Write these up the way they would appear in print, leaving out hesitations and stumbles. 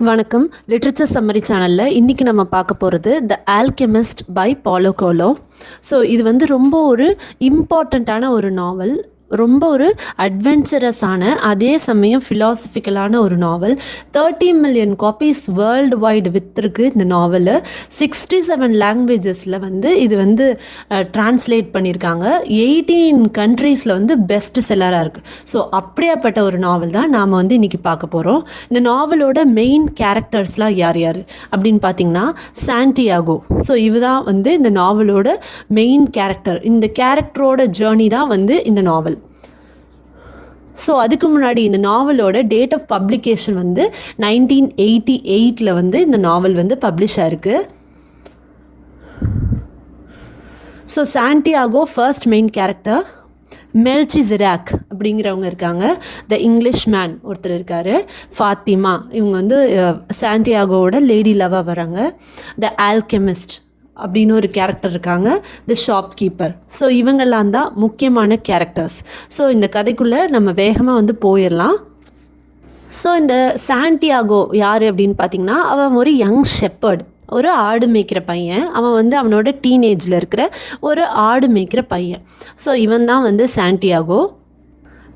வணக்கம். Literature summary சேனலில் இன்றைக்கி நம்ம பார்க்க போகிறது த ஆல்கெமிஸ்ட் பை பாலோ கோலோ. ஸோ இது வந்து ரொம்ப ஒரு இம்பார்ட்டண்ட்டான ஒரு நாவல், ரொம்ப ஒரு அட்வென்ச்சரஸான அதே சமயம் ஃபிலாசபிக்கலான ஒரு நாவல். 30 மில்லியன் காப்பீஸ் வேர்ல்டு வைடு விற்றுருக்கு இந்த நாவலு. 67 லாங்குவேஜஸில் வந்து இது வந்து ட்ரான்ஸ்லேட் பண்ணியிருக்காங்க. 18 கண்ட்ரீஸில் வந்து பெஸ்ட் செல்லராக இருக்குது. ஸோ அப்படியாப்பட்ட ஒரு நாவல் தான் நாம் வந்து இன்றைக்கி பார்க்க போகிறோம். இந்த நாவலோட மெயின் கேரக்டர்ஸ்லாம் யார் யார் அப்படின்னு பார்த்தீங்கன்னா சாண்டியாகோ. ஸோ இதுதான் வந்து இந்த நாவலோட மெயின் கேரக்டர். இந்த கேரக்டரோட ஜேர்னி தான் வந்து இந்த நாவல். ஸோ அதுக்கு முன்னாடி இந்த நாவலோட டேட் ஆஃப் பப்ளிகேஷன் வந்து 1988 வந்து இந்த நாவல் வந்து பப்ளிஷ் ஆயிருக்கு. So Santiago first main character. Melchizedek அப்படிங்கிறவங்க இருக்காங்க. த இங்கிலீஷ் மேன் ஒருத்தர் இருக்கார். ஃபாத்திமா, இவங்க வந்து சாண்டியாகோவோட லேடி லவ்வாக வராங்க. த ஆல்கெமிஸ்ட் அப்படின்னு ஒரு கேரக்டர் இருக்காங்க. த ஷாப் கீப்பர். ஸோ இவங்கெல்லாம் தான் முக்கியமான கேரக்டர்ஸ். ஸோ இந்த கதைக்குள்ளே நம்ம வேகமாக வந்து போயிடலாம். ஸோ இந்த சாண்டியாகோ யார் அப்படின்னு பார்த்தீங்கன்னா, அவன் ஒரு யங் ஷெப்பர்ட், ஒரு ஆடு மேய்க்கிற பையன். அவன் வந்து அவனோட டீனேஜில் இருக்கிற ஒரு ஆடு மேய்க்கிற பையன். ஸோ இவன் தான் வந்து சாண்டியாகோ.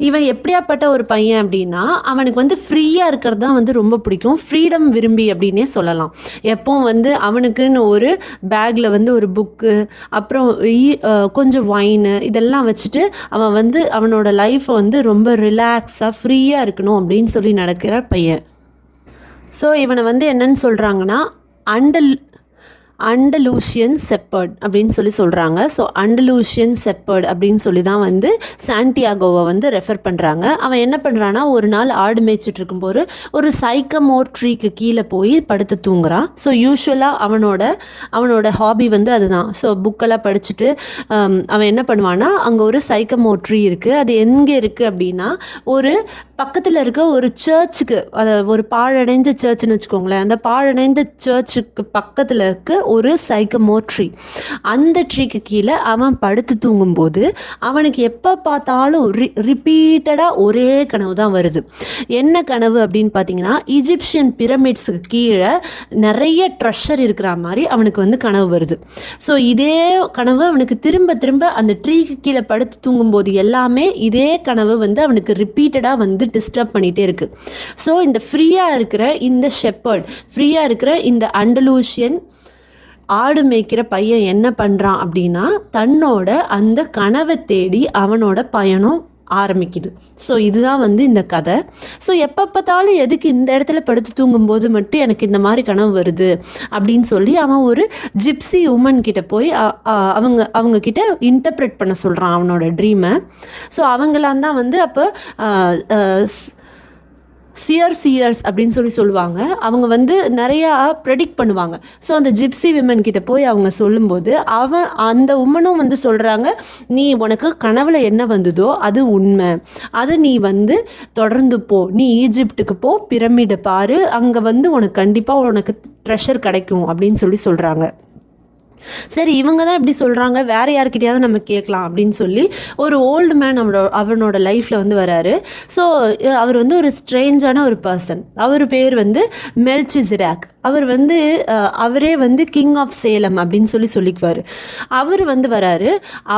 இவன் எப்படியாப்பட்ட ஒரு பையன் அப்படின்னா, அவனுக்கு வந்து ஃப்ரீயாக இருக்கிறது தான் வந்து ரொம்ப பிடிக்கும். ஃப்ரீடம் விரும்பி அப்படின்னே சொல்லலாம். எப்போவும் வந்து அவனுக்குன்னு ஒரு பேக்கில் வந்து ஒரு புக்கு, அப்புறம் கொஞ்சம் ஒயின்னு இதெல்லாம் வச்சுட்டு அவன் வந்து அவனோட லைஃப்பை வந்து ரொம்ப ரிலாக்ஸாக ஃப்ரீயாக இருக்கணும் அப்படின்னு சொல்லி நடக்கிற பையன். ஸோ இவனை வந்து என்னன்னு சொல்கிறாங்கன்னா அண்டலூசியன் செப்பர்ட் அப்படின்னு சொல்லி சொல்கிறாங்க. ஸோ அண்டலூசியன் செப்பர்ட் அப்படின்னு சொல்லி தான் வந்து சாண்டியாகோவை வந்து ரெஃபர் பண்ணுறாங்க. அவன் என்ன பண்ணுறான்னா, ஒரு நாள் ஆடு மேய்ச்சிட்டு இருக்கும்போது ஒரு சைக்கமோர் ட்ரீக்கு கீழே போய் படுத்து தூங்குறான். ஸோ யூஸ்வலாக அவனோட ஹாபி வந்து அதுதான். ஸோ புக்கெல்லாம் படிச்சுட்டு அவன் என்ன பண்ணுவான்னா, அங்கே ஒரு சைக்கமோர் ட்ரீ இருக்குது. அது எங்கே இருக்குது அப்படின்னா, ஒரு பக்கத்தில் இருக்க ஒரு சர்ச்சுக்கு, அதை ஒரு பாழடைஞ்ச சர்ச்சுன்னு வச்சுக்கோங்களேன், அந்த பாழடைந்த சர்ச்சுக்கு பக்கத்தில் இருக்க ஒரு சைக்கமோர் ட்ரீ, அந்த ட்ரீக்கு கீழே அவன் படுத்து தூங்கும்போது அவனுக்கு எப்போ பார்த்தாலும் ரிப்பீட்டடாக ஒரே கனவு தான் வருது. என்ன கனவு அப்படின்னு பார்த்தீங்கன்னா, ஈஜிப்சியன் பிரமிட்ஸுக்கு கீழே நிறைய ட்ரெஷர் இருக்கிற மாதிரி அவனுக்கு வந்து கனவு வருது. ஸோ இதே கனவு அவனுக்கு திரும்ப திரும்ப அந்த ட்ரீக்கு கீழே படுத்து தூங்கும்போது எல்லாமே இதே கனவு வந்து அவனுக்கு ரிப்பீட்டடாக வந்து டிஸ்டர்ப் பண்ணிகிட்டே இருக்குது. ஸோ இந்த ஃப்ரீயாக இருக்கிற இந்த ஷெப்பர்ட், ஃப்ரீயாக இருக்கிற இந்த அண்டலூசியன் ஆடு மேய்க்கிற பையன் என்ன பண்ணுறான் அப்படின்னா, தன்னோட அந்த கனவை தேடி அவனோட பயணம் ஆரம்பிக்குது. ஸோ இதுதான் வந்து இந்த கதை. ஸோ எப்போ பார்த்தாலும் எதுக்கு இந்த இடத்துல படுத்து தூங்கும்போது மட்டும் எனக்கு இந்த மாதிரி கனவு வருது அப்படின்னு சொல்லி அவன் ஒரு ஜிப்சி உமன் கிட்ட போய் அவங்க கிட்ட இன்டர்பிரேட் பண்ண சொல்கிறான் அவனோட ட்ரீமை. ஸோ அவங்களாம் தான் வந்து அப்போ சியர்ஸ் அப்படின்னு சொல்லுவாங்க. அவங்க வந்து நிறையா ப்ரெடிக்ட் பண்ணுவாங்க. ஸோ அந்த ஜிப்சி விமன் கிட்ட போய் அவங்க சொல்லும்போது அந்த உமனும் வந்து சொல்கிறாங்க, நீ உனக்கு கனவுல என்ன வந்ததோ அது உண்மை, அது நீ வந்து தொடர்ந்து போ, நீ ஈஜிப்டுக்கு போ, பிரமிடை பாரு, அங்கே வந்து உனக்கு கண்டிப்பாக உனக்கு ட்ரெஷர் கிடைக்கும் அப்படின்னு சொல்கிறாங்க. சரி, இவங்க தான் இப்படி சொல்கிறாங்க, வேறு யார்கிட்டையாவது நம்ம கேட்கலாம் அப்படின்னு சொல்லி ஒரு ஓல்டு மேன் அவனோட லைஃப்பில் வந்து வராரு. ஸோ அவர் வந்து ஒரு ஸ்ட்ரேஞ்சான ஒரு பர்சன். அவர் பேர் வந்து மெல்சிசெடாக். அவர் வந்து அவரே வந்து கிங் ஆஃப் சேலம் அப்படின்னு சொல்லிக்குவார். அவர் வந்து வராரு.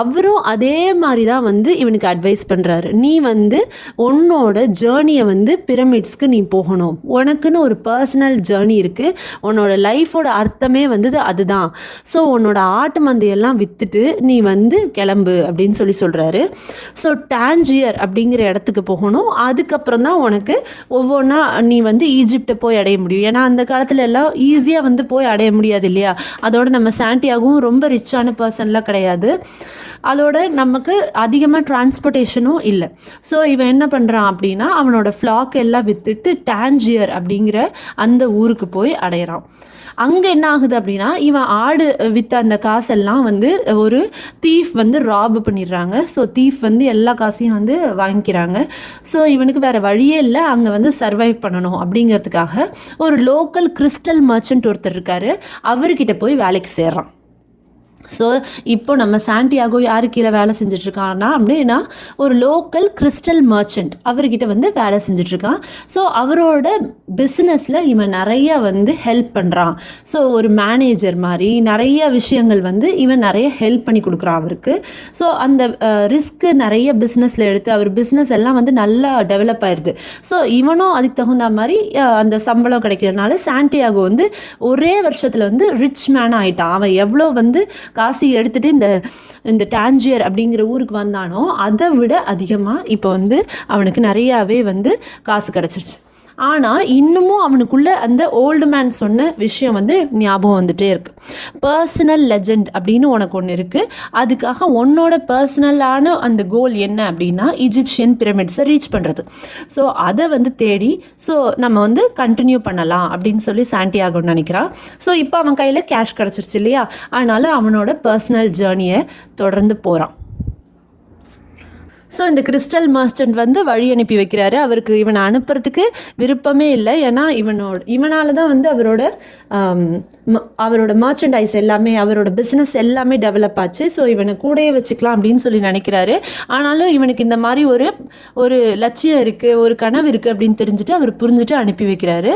அவரும் அதே மாதிரி தான் வந்து இவனுக்கு அட்வைஸ் பண்ணுறாரு. நீ வந்து உன்னோட ஜேர்னியை வந்து பிரமிட்ஸ்க்கு நீ போகணும், உனக்குன்னு ஒரு பர்சனல் ஜேர்னி இருக்குது, உன்னோட லைஃபோட அர்த்தமே வந்து அதுதான். ஸோ உன்னோட ஆட்டு மந்தையெல்லாம் விற்றுட்டு நீ வந்து கிளம்பு அப்படின்னு சொல்கிறாரு. ஸோ டான்ஜியர் அப்படிங்கிற இடத்துக்கு போகணும். அதுக்கப்புறம் தான் உனக்கு ஒவ்வொன்றா நீ வந்து ஈஜிப்டை போய் அடைய முடியும். ஏன்னா அந்த காலத்தில் எல்லாம் ஈஸியாக வந்து போய் அடைய முடியாது இல்லையா. அதோட நம்ம சாண்டியாகவும் ரொம்ப ரிச்சான பர்சன்லாம் கிடையாது. அதோட நமக்கு அதிகமாக டிரான்ஸ்போர்ட்டேஷனும் இல்லை. ஸோ இவன் என்ன பண்ணுறான் அப்படின்னா, அவனோட ஃப்ளாக் எல்லாம் விற்றுட்டு டான்ஜியர் அப்படிங்கிற அந்த ஊருக்கு போய் அடையிறான். அங்கே என்ன ஆகுது அப்படின்னா, இவன் ஆடு விற்ற அந்த காசெல்லாம் வந்து ஒரு தீஃப் வந்து ராப் பண்ணிடுறாங்க. ஸோ தீஃப் வந்து எல்லா காசையும் வந்து வாங்கிக்கிறாங்க. ஸோ இவனுக்கு வேறு வழியே இல்லை, அங்கே வந்து சர்வைவ் பண்ணணும் அப்படிங்கிறதுக்காக ஒரு லோக்கல் கிறிஸ்டல் மர்ச்சன்ட் ஒருத்தர் இருக்கார், அவர்கிட்ட போய் வேலைக்கு சேர்றான். ஸோ இப்போ நம்ம சாண்டியாகோ யாரு கீழே வேலை செஞ்சிட்ருக்கான்னா அப்படின்னா ஒரு லோக்கல் கிறிஸ்டல் மர்ச்சன்ட் அவர்கிட்ட வந்து வேலை செஞ்சிட்ருக்கான். ஸோ அவரோட பிஸ்னஸில் இவன் நிறைய வந்து ஹெல்ப் பண்ணுறான். ஸோ ஒரு மேனேஜர் மாதிரி நிறைய விஷயங்கள் வந்து இவன் நிறைய ஹெல்ப் பண்ணி கொடுக்குறான் அவருக்கு. ஸோ அந்த ரிஸ்க்கு நிறைய பிஸ்னஸில் எடுத்து அவர் பிஸ்னஸ் எல்லாம் வந்து நல்லா டெவலப் ஆயிடுது. ஸோ இவனும் அதுக்கு தகுந்த மாதிரி அந்த சம்பளம் கிடைக்கிறதுனால சாண்டியாகோ வந்து ஒரே வருஷத்தில் வந்து ரிச் மேன் ஆகிட்டான். அவன் எவ்வளோ வந்து காசு எடுத்துகிட்டு இந்த டான்ஜியர் அப்படிங்கிற ஊருக்கு வந்தானோ அதை விட அதிகமாக இப்போ வந்து அவனுக்கு நிறையாவே வந்து காசு கிடச்சிருச்சு. ஆனால் இன்னமும் அவனுக்குள்ள அந்த ஓல்டு மேன் சொன்ன விஷயம் வந்து ஞாபகம் வந்துகிட்டே இருக்குது. பர்சனல் லெஜண்ட் அப்படின்னு உனக்கு ஒன்று இருக்குது. அதுக்காக உன்னோட பர்சனலான அந்த கோல் என்ன அப்படின்னா ஈஜிப்சியன் பிரமிட்ஸை ரீச் பண்ணுறது. ஸோ அதை வந்து தேடி நம்ம வந்து கண்டினியூ பண்ணலாம் அப்படின்னு சொல்லி சாண்டியாகோ நினைக்கிறான். ஸோ இப்போ அவன் கையில் கேஷ் கிடச்சிருச்சு இல்லையா, அதனால் அவனோட பர்சனல் ஜேர்னியை தொடர்ந்து போகிறான். ஸோ இந்த கிறிஸ்டல் மர்ச்சன்ட் வந்து வழி அனுப்பி வைக்கிறாரு. அவருக்கு இவனை அனுப்புறதுக்கு விருப்பமே இல்லை. ஏன்னா இவனால தான் வந்து அவரோட மர்ச்சன்டைஸ் எல்லாமே அவரோட பிஸ்னஸ் எல்லாமே டெவலப் ஆச்சு. ஸோ இவனை கூடயே வச்சுக்கலாம் அப்படின்னு சொல்லி நினைக்கிறாரு. ஆனாலும் இவனுக்கு இந்த மாதிரி ஒரு லட்சியம் இருக்குது, ஒரு கனவு இருக்குது அப்படின்னு தெரிஞ்சுட்டு அவர் புரிஞ்சுட்டு அனுப்பி வைக்கிறாரு.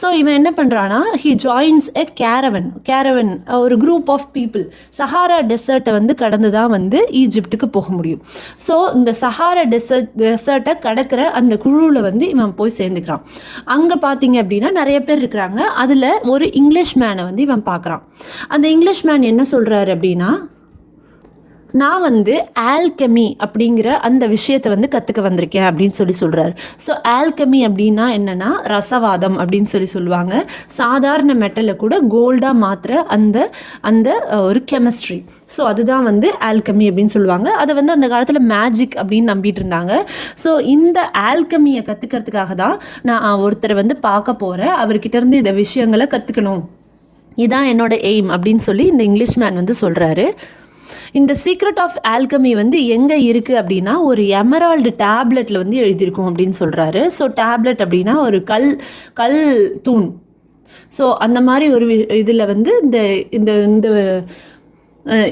ஸோ இவன் என்ன பண்ணுறான்னா ஹி ஜாயின்ஸ் எ கேரவன் ஒரு குரூப் ஆஃப் பீப்புள். சஹாரா டெசர்ட்டை வந்து கடந்து தான் வந்து ஈஜிப்டுக்கு போக முடியும். ஸோ இந்த சஹாரா டெசர்ட்டை கடக்கிற அந்த குழுவில் வந்து இவன் போய் சேர்ந்துக்கிறான். அங்கே பார்த்தீங்க அப்படின்னா நிறைய பேர் இருக்கிறாங்க. அதில் ஒரு இங்கிலீஷ் மேனை வந்து இவன் பார்க்குறான். அந்த இங்கிலீஷ் மேன் என்ன சொல்கிறாரு அப்படின்னா, நான் வந்து ஆல்கெமி அப்படிங்கிற அந்த விஷயத்தை வந்து கற்றுக்க வந்திருக்கேன் அப்படின்னு சொல்கிறார். ஸோ ஆல்கெமி அப்படின்னா என்னென்னா ரசவாதம் அப்படின்னு சொல்லுவாங்க. சாதாரண மெட்டலை கூட கோல்டாக மாற்றுற அந்த ஒரு கெமிஸ்ட்ரி. ஸோ அதுதான் வந்து ஆல்கெமி அப்படின்னு சொல்லுவாங்க. அதை வந்து அந்த காலத்தில் மேஜிக் அப்படின்னு நம்பிட்டு இருந்தாங்க. ஸோ இந்த ஆல்கெமியை கற்றுக்கிறதுக்காக தான் நான் ஒருத்தரை வந்து பார்க்க போகிறேன், அவர்கிட்ட இருந்து இந்த விஷயங்களை கற்றுக்கணும், இதான் என்னோட எய்ம் அப்படின்னு சொல்லி இந்த இங்கிலீஷ் மேன் வந்து சொல்கிறாரு. இந்த சீக்ரெட் ஆஃப் ஆல்கமி வந்து எங்கே இருக்குது அப்படின்னா ஒரு எமரால்டு டேப்லெட்டில் வந்து எழுதியிருக்கும் அப்படின்னு சொல்கிறாரு. ஸோ டேப்லெட் அப்படின்னா ஒரு கல் தூண். ஸோ அந்த மாதிரி ஒரு இதில் வந்து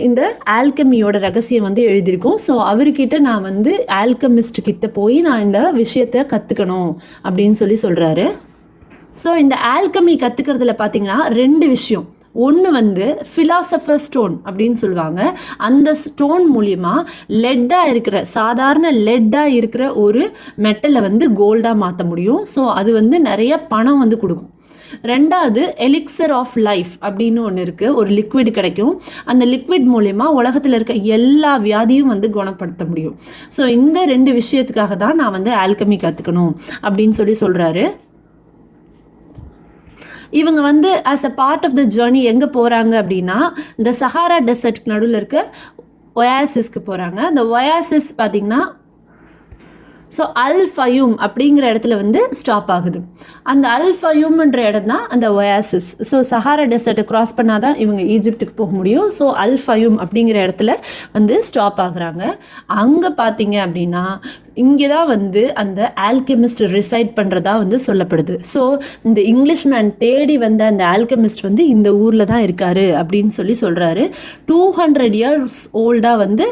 இந்த ஆல்கமியோட ரகசியம் வந்து எழுதியிருக்கும். ஸோ அவர்கிட்ட நான் வந்து ஆல்கமிஸ்ட் கிட்ட போய் நான் இந்த விஷயத்தை கற்றுக்கணும் அப்படின்னு சொல்கிறாரு. ஸோ இந்த ஆல்கமி கற்றுக்கிறதுல பார்த்தீங்கன்னா 2 விஷயம். ஒன்று வந்து ஃபிலாசபர் ஸ்டோன் அப்படின்னு சொல்லுவாங்க. அந்த ஸ்டோன் மூலிமா சாதாரண லெட்டாக இருக்கிற ஒரு மெட்டலை வந்து கோல்டாக மாற்ற முடியும். ஸோ அது வந்து நிறைய பணம் வந்து கொடுக்கும். 2வது எலிக்சர் ஆஃப் லைஃப் அப்படின்னு ஒன்று இருக்குது. ஒரு லிக்விட் கிடைக்கும். அந்த லிக்விட் மூலயமா உலகத்தில் இருக்க எல்லா வியாதியும் வந்து குணப்படுத்த முடியும். ஸோ இந்த 2 விஷயத்துக்காக தான் நான் வந்து ஆல்கமி கற்றுக்கணும் அப்படின்னு சொல்கிறாரு. இவங்க வந்து as a part of the journey எங்கே போகிறாங்க அப்படின்னா இந்த சஹாரா டெசர்ட்க்கு நடுவில் இருக்க ஒயாசிஸ்க்கு போகிறாங்க. அந்த ஒயாசிஸ் பார்த்திங்கன்னா ஸோ அல் ஃபயூம் அப்படிங்கிற இடத்துல வந்து ஸ்டாப் ஆகுது. அந்த அல் ஃபயூம்ன்ற இடம் தான் அந்த ஒயாசிஸ். ஸோ சஹாரா டெசர்ட்டை க்ராஸ் பண்ணால் தான் இவங்க ஈஜிப்டுக்கு போக முடியும். ஸோ அல் ஃபயூம் அப்படிங்கிற இடத்துல வந்து ஸ்டாப் ஆகுறாங்க. அங்கே பார்த்தீங்க அப்படின்னா இங்கே தான் வந்து அந்த ஆல்கெமிஸ்ட் ரிசைட் பண்ணுறதா வந்து சொல்லப்படுது. ஸோ இந்த இங்கிலீஷ் மேன் தேடி வந்த அந்த ஆல்கெமிஸ்ட் வந்து இந்த ஊரில் தான் இருக்கார் அப்படின்னு சொல்கிறாரு. 200 years ஓல்டாக வந்து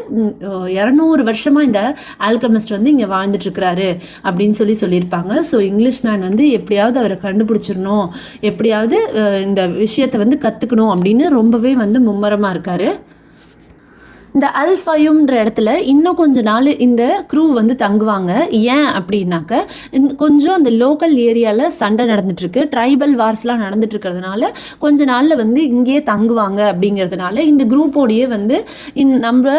200 வருஷமாக இந்த ஆல்கெமிஸ்ட் வந்து இங்கே வாழ்ந்துட்டுருக்கிறாரு அப்படின்னு சொல்லியிருப்பாங்க. ஸோ இங்கிலீஷ் மேன் வந்து எப்படியாவது அவரை கண்டுபிடிச்சிடணும், எப்படியாவது இந்த விஷயத்தை வந்து கற்றுக்கணும் அப்படின்னு ரொம்பவே வந்து மும்மரமாக இருக்கார். இந்த அல் ஃபயூம்ன்ற இடத்துல இன்னும் கொஞ்ச நாள் இந்த க்ரூ வந்து தங்குவாங்க. ஏன் அப்படின்னாக்க கொஞ்சம் அந்த லோக்கல் ஏரியாவில் சண்டை நடந்துட்டுருக்கு, ட்ரைபல் வார்ஸ்லாம் நடந்துட்டுருக்கிறதுனால கொஞ்ச நாளில் வந்து இங்கேயே தங்குவாங்க. அப்படிங்கிறதுனால இந்த குரூப்போடையே வந்து நம்ம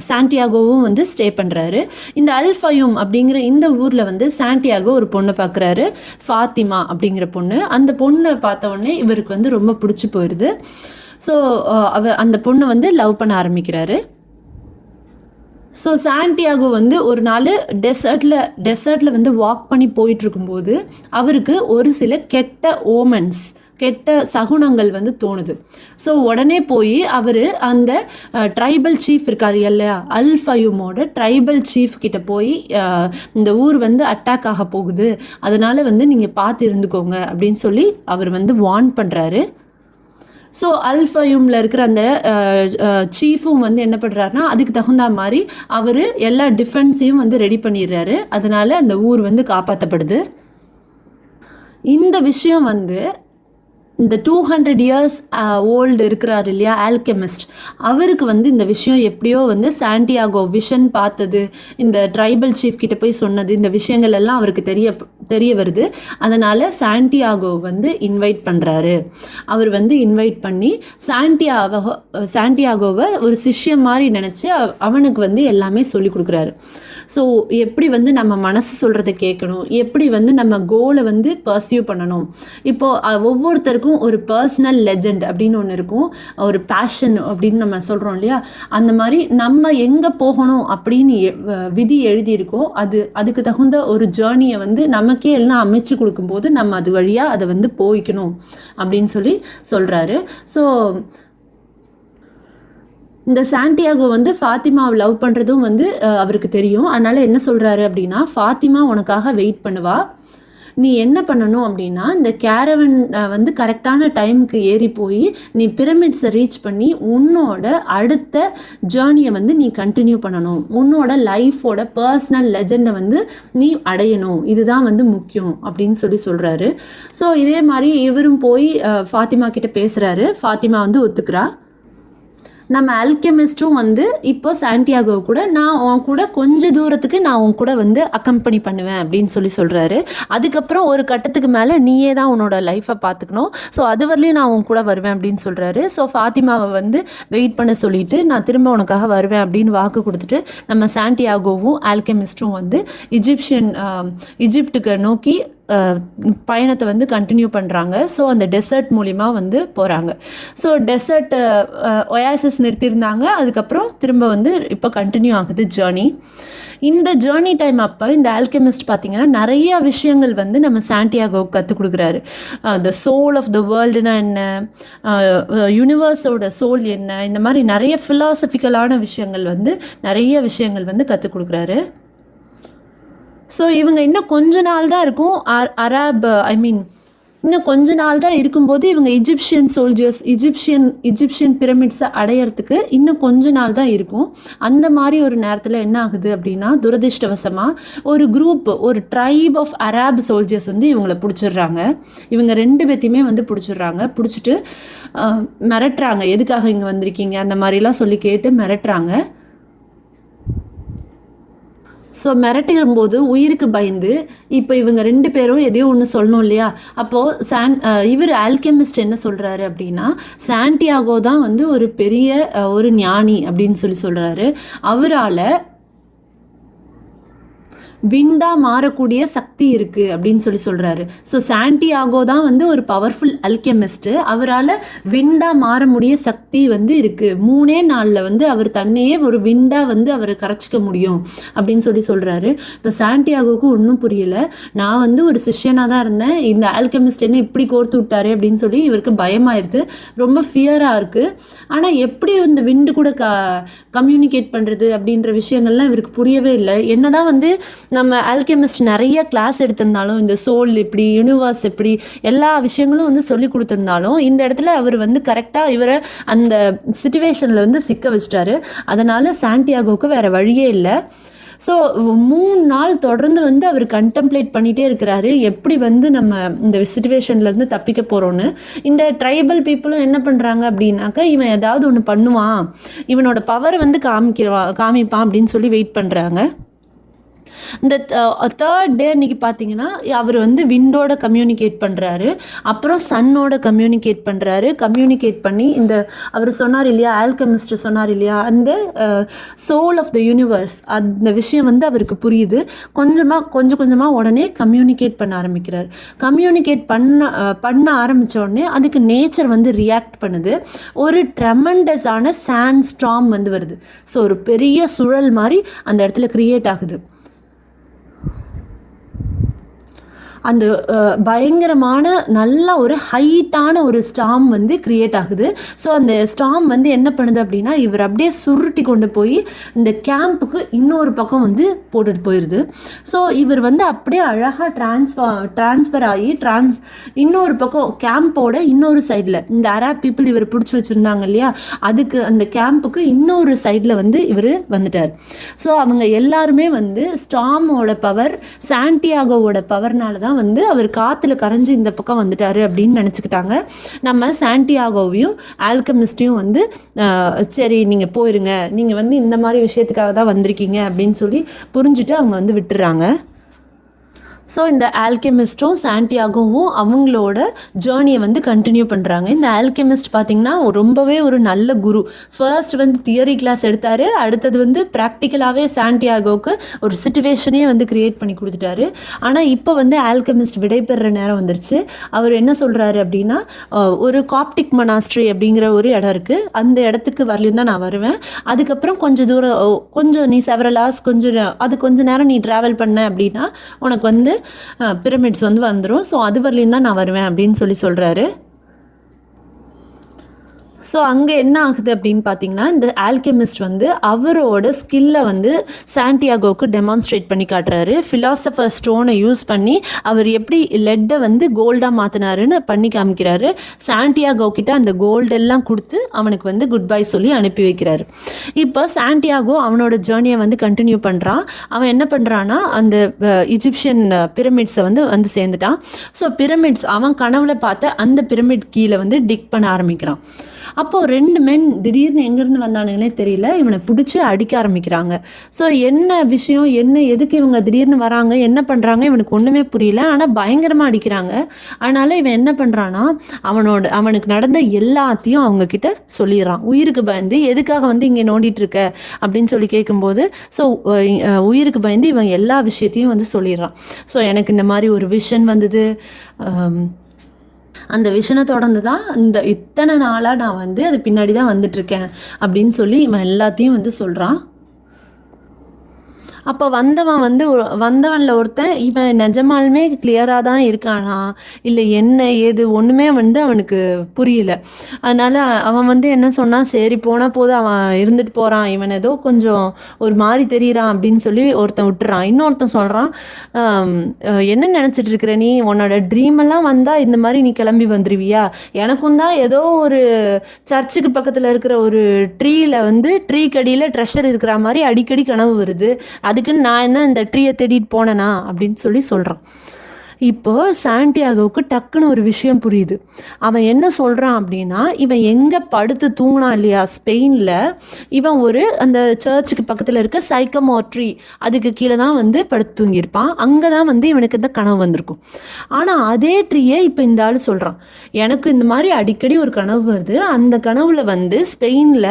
சாண்டியாகோவும் வந்து ஸ்டே பண்ணுறாரு. இந்த அல் ஃபயூம் அப்படிங்கிற இந்த ஊரில் வந்து சாண்டியாகோ ஒரு பொண்ணை பார்க்குறாரு, ஃபாத்திமா அப்படிங்கிற பொண்ணு. அந்த பொண்ணை பார்த்த உடனே இவருக்கு வந்து ரொம்ப பிடிச்சி போயிடுது. ஸோ அந்த பொண்ணை வந்து லவ் பண்ண ஆரம்பிக்கிறாரு. ஸோ சாண்டியாகோ வந்து ஒரு நாள் டெசர்ட்டில் வந்து வாக் பண்ணி போயிட்டுருக்கும்போது அவருக்கு ஒரு சில கெட்ட சகுனங்கள் வந்து தோணுது. ஸோ உடனே போய் அவர் அந்த ட்ரைபல் சீஃப் இருக்கார் இல்லையா, அல் ஃபயூமோட ட்ரைபல் சீஃப் கிட்ட போய் இந்த ஊர் வந்து அட்டாக் ஆக போகுது, அதனால் வந்து நீங்கள் பார்த்து இருந்துக்கோங்க அப்படின்னு சொல்லி அவர் வந்து வார்ன் பண்ணுறாரு. ஸோ அல்ஃபயூமில் இருக்கிற அந்த சீஃபும் வந்து என்ன பண்ணுறாருனா அதுக்கு தகுந்த மாதிரி அவர் எல்லா டிஃபென்ஸையும் வந்து ரெடி பண்ணிடுறாரு. அதனால் அந்த ஊர் வந்து காப்பாற்றப்படுது. இந்த விஷயம் வந்து இந்த 200 இயர்ஸ் ஓல்டு இருக்கிறார் இல்லையா ஆல்கெமிஸ்ட், அவருக்கு வந்து இந்த விஷயம் எப்படியோ வந்து சாண்டியாகோ விஷன் பார்த்தது, இந்த ட்ரைபல் சீஃப் கிட்ட போய் சொன்னது, இந்த விஷயங்கள் எல்லாம் அவருக்கு தெரிய வருது. அதனால் சாண்டியாகோ வந்து இன்வைட் பண்ணுறாரு. அவர் வந்து இன்வைட் பண்ணி சாண்டியாகோவை ஒரு சிஷ்யம் மாதிரி நினச்சி அவனுக்கு வந்து எல்லாமே சொல்லி கொடுக்குறாரு. ஸோ எப்படி வந்து நம்ம மனசு சொல்கிறத கேட்கணும், எப்படி வந்து நம்ம கோலை வந்து பர்சியூ பண்ணணும். இப்போது ஒவ்வொருத்தருக்கும் ஒரு பர்சனல் லெஜெண்ட் அப்படின்னு ஒன்று இருக்கும், ஒரு பேஷன் அப்படின்னு நம்ம சொல்கிறோம் இல்லையா. அந்த மாதிரி நம்ம எங்கே போகணும் அப்படின்னு விதி எழுதியிருக்கோ அதுக்கு தகுந்த ஒரு ஜேர்னியை வந்து நமக்கே எல்லாம் அமைச்சு கொடுக்கும்போது நம்ம அது வழியாக அதை வந்து போய்க்கணும் அப்படின்னு சொல்லி சொல்கிறாரு. ஸோ இந்த சாண்டியாகோ வந்து ஃபாத்திமாவை லவ் பண்ணுறதும் வந்து அவருக்கு தெரியும். அதனால் என்ன சொல்கிறாரு அப்படின்னா, ஃபாத்திமா உனக்காக வெயிட் பண்ணுவா, நீ என்ன பண்ணணும் அப்படின்னா இந்த கேரவன் வந்து கரெக்டான டைமுக்கு ஏறி போய் நீ பிரமிட்ஸை ரீச் பண்ணி உன்னோட அடுத்த ஜேர்னியை வந்து நீ கண்டினியூ பண்ணணும், உன்னோட லைஃபோட பர்சனல் லெஜெண்டை வந்து நீ அடையணும், இதுதான் வந்து முக்கியம் அப்படின்னு சொல்கிறாரு. ஸோ இதே மாதிரி இவரும் போய் ஃபாத்திமா கிட்ட பேசுகிறாரு. ஃபாத்திமா வந்து ஒத்துக்கிறா. நம்ம அல்கெமிஸ்ட்டும் வந்து இப்போ சாண்டியாகோ கூட நான் உன் கூட கொஞ்சம் தூரத்துக்கு நான் உன் கூட வந்து அக்கம்பெனி பண்ணுவேன் அப்படின்னு சொல்கிறாரு. அதுக்கப்புறம் ஒரு கட்டத்துக்கு மேலே நீயே தான் உன்னோட லைஃப்பை பார்த்துக்கணும், ஸோ அது வரலையும் நான் உன் கூட வருவேன் அப்படின்னு சொல்கிறாரு. ஸோ ஃபாத்திமாவை வந்து வெயிட் பண்ண சொல்லிவிட்டு நான் திரும்ப உனக்காக வருவேன் அப்படின்னு வாக்கு கொடுத்துட்டு நம்ம சாண்டியாகோவும் ஆல்கெமிஸ்ட்டும் வந்து ஈஜிப்டுக்கு நோக்கி பயணத்தை வந்து கண்டினியூ பண்ணுறாங்க. ஸோ அந்த டெசர்ட் மூலிமா வந்து போகிறாங்க. ஸோ டெசர்ட் ஒயாசிஸ் நிறுத்தியிருந்தாங்க, அதுக்கப்புறம் திரும்ப வந்து இப்போ கண்டினியூ ஆகுது ஜேர்னி. இந்த ஜேர்னி டைம் அப்போ இந்த ஆல்கெமிஸ்ட் பார்த்திங்கன்னா நிறையா விஷயங்கள் வந்து நம்ம சாண்டியாகோவுக்கு கற்றுக் கொடுக்குறாரு. த சோல் ஆஃப் த வேர்ல்டுனா என்ன, யூனிவர்ஸோட சோல் என்ன, இந்த மாதிரி நிறைய ஃபிலாசபிக்கலான விஷயங்கள் வந்து நிறைய விஷயங்கள் வந்து கற்றுக் கொடுக்குறாரு. ஸோ இவங்க இன்னும் கொஞ்ச நாள் தான் இருக்கும் இன்னும் கொஞ்ச நாள் தான் இருக்கும்போது இவங்க இஜிப்ஷியன் சோல்ஜர்ஸ் இஜிப்ஷியன் பிரமிட்ஸை அடையிறதுக்கு இன்னும் கொஞ்ச நாள் தான் இருக்கும். அந்த மாதிரி ஒரு நேரத்தில் என்ன ஆகுது அப்படின்னா, துரதிர்ஷ்டவசமாக ஒரு குரூப், ஒரு ட்ரைப் ஆஃப் அராப் சோல்ஜர்ஸ் வந்து இவங்களை பிடிச்சிடுறாங்க. இவங்க 2 பேத்தையுமே வந்து பிடிச்சிட்டு மிரட்டுறாங்க, எதுக்காக இங்கே வந்திருக்கீங்க அந்த மாதிரிலாம் சொல்லி கேட்டு மிரட்டுறாங்க. ஸோ மிரட்டும்போது உயிருக்கு பயந்து இப்போ இவங்க 2 பேரும் எதையோ ஒன்று சொல்லணும் இல்லையா. அப்போது இவர் ஆல்கெமிஸ்ட் என்ன சொல்கிறாரு அப்படின்னா, சாண்டியாகோ தான் வந்து ஒரு பெரிய ஒரு ஞானி அப்படின்னு சொல்கிறாரு. அவரால் விண்டாக மாறக்கூடிய சக்தி இருக்குது அப்படின்னு சொல்கிறாரு. ஸோ சாண்டியாகோ தான் வந்து ஒரு பவர்ஃபுல் அல்கெமிஸ்ட்டு, அவரால் விண்டாக மாற முடிய சக்தி வந்து இருக்குது. 3 நாளில் வந்து அவர் தன்னையே ஒரு விண்டாக வந்து அவரை கரைச்சிக்க முடியும் அப்படின்னு சொல்கிறாரு. இப்போ சாண்டியாகோவுக்கு ஒன்றும் புரியலை. நான் வந்து ஒரு சிஷ்யனாக தான் இருந்தேன், இந்த ஆல்கெமிஸ்ட் என்ன இப்படி கோர்த்து விட்டாரு அப்படின்னு சொல்லி இவருக்கு பயமாயிருது, ரொம்ப ஃபியராக இருக்குது. ஆனால் எப்படி இந்த விண்டு கூட கம்யூனிகேட் பண்ணுறது அப்படின்ற விஷயங்கள்லாம் இவருக்கு புரியவே இல்லை. என்ன தான் வந்து நம்ம ஆல்கெமிஸ்ட் நிறைய கிளாஸ் எடுத்திருந்தாலும், இந்த சோல் எப்படி, யூனிவர்ஸ் எப்படி, எல்லா விஷயங்களும் வந்து சொல்லி கொடுத்துருந்தாலும் இந்த இடத்துல அவர் வந்து கரெக்டாக இவரை அந்த சிச்சுவேஷனில் வந்து சிக்க வச்சிட்டாரு. அதனால் சாண்டியாகோவுக்கு வேறு வழியே இல்லை. ஸோ 3 நாள் தொடர்ந்து வந்து அவர் கண்டெம்ப்ளேட் பண்ணிகிட்டே இருக்கிறாரு, எப்படி வந்து நம்ம இந்த சிச்சுவேஷன்லேருந்து தப்பிக்க போகிறோன்னு. இந்த ட்ரைபல் பீப்புளும் என்ன பண்ணுறாங்க அப்படின்னாக்கா, இவன் ஏதாவது ஒன்று பண்ணுவான், இவனோட பவரை வந்து காமிப்பான் அப்படின்னு சொல்லி வெயிட் பண்ணுறாங்க. இந்த 3rd டே அன்றைக்கி பார்த்தீங்கன்னா அவர் வந்து விண்டோட கம்யூனிகேட் பண்ணுறாரு, அப்புறம் சன்னோட கம்யூனிகேட் பண்ணி இந்த அவர் சொன்னார் இல்லையா, ஆல்கெமிஸ்ட் சொன்னார் இல்லையா, அந்த சோல் ஆஃப் த யூனிவர்ஸ், அந்த விஷயம் வந்து அவருக்கு புரியுது. கொஞ்சமாக உடனே கம்யூனிகேட் பண்ண ஆரம்பிக்கிறார். கம்யூனிகேட் பண்ண ஆரம்பித்த உடனே அதுக்கு நேச்சர் வந்து ரியாக்ட் பண்ணுது. ஒரு ட்ரெமண்டஸான சாண்ட் ஸ்டார்ம் வந்து வருது. ஸோ ஒரு பெரிய சுழல் மாதிரி அந்த இடத்துல க்ரியேட் ஆகுது. அந்த பயங்கரமான நல்ல ஒரு ஹைட்டான ஒரு ஸ்டாம் வந்து கிரியேட் ஆகுது. ஸோ அந்த ஸ்டாம் வந்து என்ன பண்ணுது அப்படின்னா, இவர் அப்படியே சுருட்டி கொண்டு போய் இந்த கேம்புக்கு இன்னொரு பக்கம் வந்து போட்டுட்டு போயிடுது. ஸோ இவர் வந்து அப்படியே அழகாக ட்ரான்ஸ்ஃபர் ஆகி இன்னொரு பக்கம் கேம்போட இன்னொரு சைடில் இந்த அரேப் பீப்புள் இவர் பிடிச்சி வச்சுருந்தாங்க இல்லையா, அதுக்கு அந்த கேம்புக்கு இன்னொரு சைடில் வந்து இவர் வந்துட்டார். ஸோ அவங்க எல்லாருமே வந்து ஸ்டாமோட பவர், சாண்டியாகோவோட பவர்னால தான் வந்து அவர் காற்றுல கரைஞ்சி இந்த பக்கம் வந்துட்டார் அப்படின்னு நினச்சிக்கிட்டாங்க. நம்ம சாண்டியாகோவையும் ஆல்கமிஸ்டையும் வந்து சரி நீங்கள் போயிருங்க, நீங்கள் வந்து இந்த மாதிரி விஷயத்துக்காக தான் வந்திருக்கீங்க அப்படின்னு சொல்லி புரிஞ்சுட்டு அவங்க வந்து விட்டுறாங்க. ஸோ இந்த ஆல்கெமிஸ்ட்டும் சாண்டியாகோவும் அவங்களோட ஜேர்னியை வந்து கண்டினியூ பண்ணுறாங்க. இந்த ஆல்கெமிஸ்ட் பார்த்திங்கன்னா ரொம்பவே ஒரு நல்ல குரு. ஃபர்ஸ்ட் வந்து தியரி கிளாஸ் எடுத்தார், அடுத்தது வந்து ப்ராக்டிக்கலாகவே சாண்டியாகோவுக்கு ஒரு சிச்சுவேஷனே வந்து க்ரியேட் பண்ணி கொடுத்துட்டாரு. ஆனால் இப்போ வந்து ஆல்கெமிஸ்ட் விடைபெறுற நேரம் வந்துருச்சு. அவர் என்ன சொல்கிறாரு அப்படின்னா, ஒரு காப்டிக் மொனாஸ்ட்ரி அப்படிங்கிற ஒரு இடம் இருக்குது, அந்த இடத்துக்கு வரலையும் தான் நான் வருவேன். அதுக்கப்புறம் கொஞ்சம் தூரம் கொஞ்சம் நீ செவரல் ஹார்ஸ் கொஞ்சம் நேரம் நீ ட்ராவல் பண்ண அப்படின்னா உனக்கு வந்து பிரமிட்ஸ் வந்து வந்துடும். ஸோ அது வரலையும் தான் நான் வருவேன் அப்படின்னு சொல்கிறாரு. ஸோ அங்கே என்ன ஆகுது அப்படின்னு பார்த்தீங்கன்னா, இந்த ஆல்கெமிஸ்ட் வந்து அவரோட ஸ்கில்லை வந்து சாண்டியாகோவுக்கு டெமான்ஸ்ட்ரேட் பண்ணி காட்டுறாரு. ஃபிலாசபர் ஸ்டோனை யூஸ் பண்ணி அவர் எப்படி லெட்டை வந்து கோல்டாக மாற்றினாருன்னு பண்ணி காமிக்கிறாரு. சாண்டியாகோ கிட்ட அந்த கோல்டெல்லாம் கொடுத்து அவனுக்கு வந்து குட் பை சொல்லி அனுப்பி வைக்கிறாரு. இப்போ சாண்டியாகோ அவனோட ஜேர்னியை வந்து கண்டினியூ பண்ணுறான். அவன் என்ன பண்ணுறான்னா, அந்த இஜிப்சியன் பிரமிட்ஸை வந்து சேர்ந்துட்டான். ஸோ பிரமிட்ஸ் அவன் கனவுல பார்த்த அந்த பிரமிட் கீழே வந்து டிக் பண்ண ஆரம்பிக்கிறான். அப்போது 2 மென் திடீர்னு எங்கேருந்து வந்தானுங்களே தெரியல, இவனை பிடிச்சி அடிக்க ஆரம்பிக்கிறாங்க. ஸோ என்ன விஷயம், எதுக்கு இவங்க திடீர்னு வராங்க, என்ன பண்ணுறாங்க இவனுக்கு ஒன்றுமே புரியல. ஆனால் பயங்கரமாக அடிக்கிறாங்க. அதனால் இவன் என்ன பண்ணுறான்னா, அவனுக்கு நடந்த எல்லாத்தையும் அவங்கக்கிட்ட சொல்லிடுறான். உயிருக்கு பயந்து எதுக்காக வந்து இங்கே நோண்டிட்டு இருக்க அப்படின்னு சொல்லி கேட்கும்போது, ஸோ உயிருக்கு பயந்து இவன் எல்லா விஷயத்தையும் வந்து சொல்லிடுறான். ஸோ எனக்கு இந்த மாதிரி ஒரு விஷன் வந்தது, அந்த விஷனை தொடர்ந்து தான் இத்தனை நாளாக நான் வந்து அது பின்னாடி தான் வந்துட்டுருக்கேன் அப்படின்னு சொல்லி இவன் எல்லாத்தையும் வந்து சொல்கிறான். அப்போ வந்தவனில் ஒருத்தன் இவன் நிஜமாலுமே கிளியராக தான் இருக்கானா இல்லை என்ன ஏது ஒன்றுமே வந்து அவனுக்கு புரியல. அதனால் அவன் வந்து என்ன சொன்னான், சரி போனால் போது அவன் இருந்துட்டு போகிறான், இவன் ஏதோ கொஞ்சம் ஒரு மாதிரி தெரிகிறான் அப்படின்னு சொல்லி ஒருத்தன் விட்டுறான். இன்னொருத்தன் சொல்கிறான், என்ன நினச்சிட்டு இருக்கிற நீ, உன்னோட ட்ரீமெல்லாம் வந்தால் இந்த மாதிரி நீ கிளம்பி வந்துடுவியா, எனக்கும் தான் ஏதோ ஒரு சர்ச்சுக்கு பக்கத்தில் இருக்கிற ஒரு ட்ரீ கடியில் ட்ரெஷர் இருக்கிற மாதிரி அடிக்கடி கனவு வருது, அதுக்குன்னு நான் என்ன இந்த ட்ரீயை தேடிட்டு போனேனா அப்படின்னு சொல்கிறான். இப்போ சாண்டியாகோவுக்கு டக்குன்னு ஒரு விஷயம் புரியுது. அவன் என்ன சொல்கிறான் அப்படின்னா, இவன் எங்கே படுத்து தூங்கினான் இல்லையா ஸ்பெயினில், இவன் அந்த சர்ச்சுக்கு பக்கத்தில் இருக்க சைக்கமோர் ட்ரீ அதுக்கு கீழே தான் வந்து படுத்து தூங்கியிருப்பான். அங்கே தான் வந்து இவனுக்கு இந்த கனவு வந்திருக்கும். ஆனால் அதே ட்ரீயை இப்போ இந்த ஆள் சொல்கிறான், எனக்கு இந்த மாதிரி அடிக்கடி ஒரு கனவு வருது, அந்த கனவுல வந்து ஸ்பெயினில்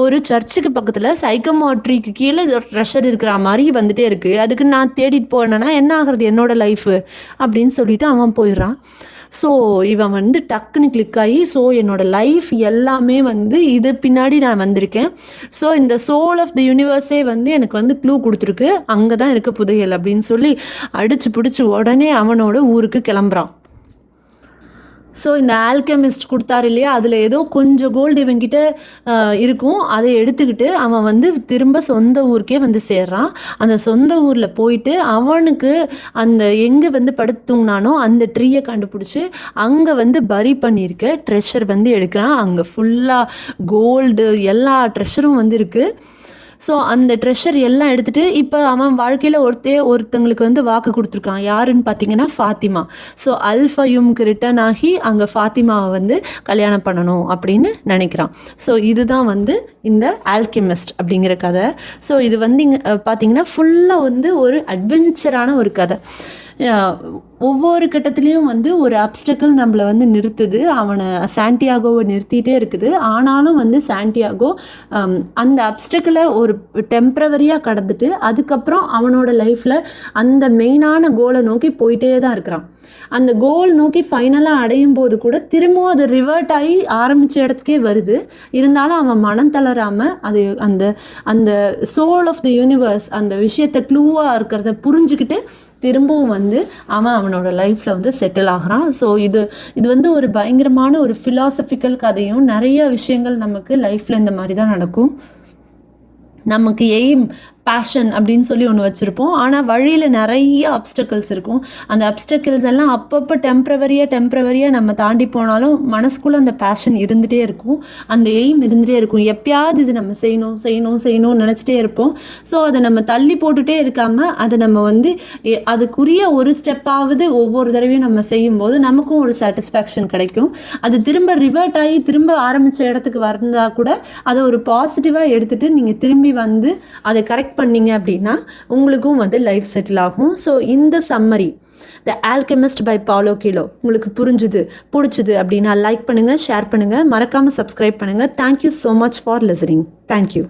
ஒரு சர்ச்சுக்கு பக்கத்தில் சைக்கமோர் ட்ரீக்கு கீழே ட்ரெஷர் இருக்கிற மாதிரி வந்துட்டே இருக்குது, அதுக்கு நான் தேடிட்டு போனேன்னா என்ன ஆகுறது என்னோட லைஃபு அப்படின்னு சொல்லிட்டு அவன் போயிடுறான். ஸோ இவன் வந்து டக்குன்னு கிளிக் ஆகி, ஸோ என்னோடய லைஃப் எல்லாமே வந்து இது பின்னாடி நான் வந்திருக்கேன், ஸோ இந்த சோல் ஆஃப் த யூனிவர்ஸே வந்து எனக்கு வந்து க்ளூ கொடுத்துருக்கு, அங்கே தான் இருக்க புதையல் அப்படின்னு சொல்லி அடிச்சு பிடிச்சி உடனே அவனோட ஊருக்கு கிளம்புறான். ஸோ இந்த ஆல்கெமிஸ்ட் கொடுத்தாரு இல்லையா, அதில் ஏதோ கொஞ்சம் கோல்டு இவங்கிட்ட இருக்கும், அதை எடுத்துக்கிட்டு அவன் வந்து திரும்ப சொந்த ஊருக்கே வந்து சேர்றான். அந்த சொந்த ஊரில் போயிட்டு அவனுக்கு அந்த எங்கே வந்து படுத்துங்கனானோ அந்த ட்ரீயை கண்டுபிடிச்சி அங்கே வந்து பரி பண்ணியிருக்க ட்ரெஷர் வந்து எடுக்கிறான். அங்கே ஃபுல்லாக கோல்டு எல்லா ட்ரெஷரும் வந்து இருக்குது. ஸோ அந்த ட்ரெஷர் எல்லாம் எடுத்துகிட்டு இப்போ அவன் வாழ்க்கையில் ஒருத்தங்களுக்கு வந்து வாக்கு கொடுத்துருக்கான். யாருன்னு பார்த்தீங்கன்னா ஃபாத்திமா. ஸோ அல்ஃபயும்க்கு ரிட்டர்ன் ஆகி அங்கே ஃபாத்திமாவை வந்து கல்யாணம் பண்ணணும் அப்படின்னு நினைக்கிறான். ஸோ இதுதான் வந்து இந்த ஆல்கெமிஸ்ட் அப்படிங்கிற கதை. ஸோ இது வந்து இங்கே பார்த்தீங்கன்னா ஃபுல்லாக வந்து ஒரு அட்வென்ச்சரான ஒரு கதை. ஒவ்வொரு கட்டத்துலேயும் வந்து ஒரு அப்டக்கிள் நம்மளை வந்து நிறுத்துது, சாண்டியாகோவை நிறுத்திட்டே இருக்குது. ஆனாலும் வந்து சாண்டியாகோ அந்த அப்டக்கிளை ஒரு டெம்ப்ரவரியாக கடந்துட்டு அதுக்கப்புறம் அவனோட லைஃப்பில் அந்த மெயினான கோலை நோக்கி போயிட்டே தான் இருக்கிறான். அந்த கோல் நோக்கி ஃபைனலாக அடையும் போது கூட திரும்பவும் அது ரிவர்ட் ஆகி ஆரம்பித்த இடத்துக்கே வருது. இருந்தாலும் அவன் மனம் தளராமல் அது அந்த சோல் ஆஃப் த யூனிவர்ஸ் அந்த விஷயத்தை க்ளூவாக இருக்கிறத புரிஞ்சுக்கிட்டு திரும்பவும் வந்து அவனோட லைஃப்பில் வந்து செட்டில் ஆகிறான். ஸோ இது வந்து ஒரு பயங்கரமான ஒரு ஃபிலாசபிக்கல் கதையும், நிறைய விஷயங்கள் நமக்கு லைஃப்பில் இந்த மாதிரி தான் நடக்கும். நமக்கு எய்ம் பேஷன் அப்படின்னு சொல்லி ஒன்று வச்சுருப்போம். ஆனால் வழியில் நிறைய அப்டக்கிள்ஸ் இருக்கும். அந்த அப்டக்கிள்ஸ் எல்லாம் அப்பப்போ டெம்ப்ரவரியாக நம்ம தாண்டி போனாலும் மனசுக்குள்ளே அந்த பேஷன் இருந்துகிட்டே இருக்கும், அந்த எய்ம் இருந்துகிட்டே இருக்கும். எப்பயாவது இது நம்ம செய்யணும்னு நினச்சிட்டே இருப்போம். ஸோ அதை நம்ம தள்ளி போட்டுகிட்டே இருக்காமல் அதை நம்ம வந்து அதுக்குரிய ஒரு ஸ்டெப்பாவது ஒவ்வொரு தடவையும் நம்ம செய்யும்போது நமக்கும் ஒரு சாட்டிஸ்ஃபேக்ஷன் கிடைக்கும். அது திரும்ப ரிவர்ட் ஆகி திரும்ப ஆரம்பித்த இடத்துக்கு வந்தால் கூட அதை ஒரு பாசிட்டிவாக எடுத்துகிட்டு நீங்கள் திரும்பி வந்து அதை கரெக்ட் பண்ணீங்க அப்படின்னா உங்களுக்கும் வந்து லைஃப் செட்டில் ஆகும். ஸோ இந்த சம்மரி த ஆல்கெமிஸ்ட் பை பாலோ கீலோ உங்களுக்கு பிடிச்சிது அப்படின்னா லைக் பண்ணுங்கள், ஷேர் பண்ணுங்கள், மறக்காமல் சப்ஸ்கிரைப் பண்ணுங்கள். Thank you so much for listening. Thank you.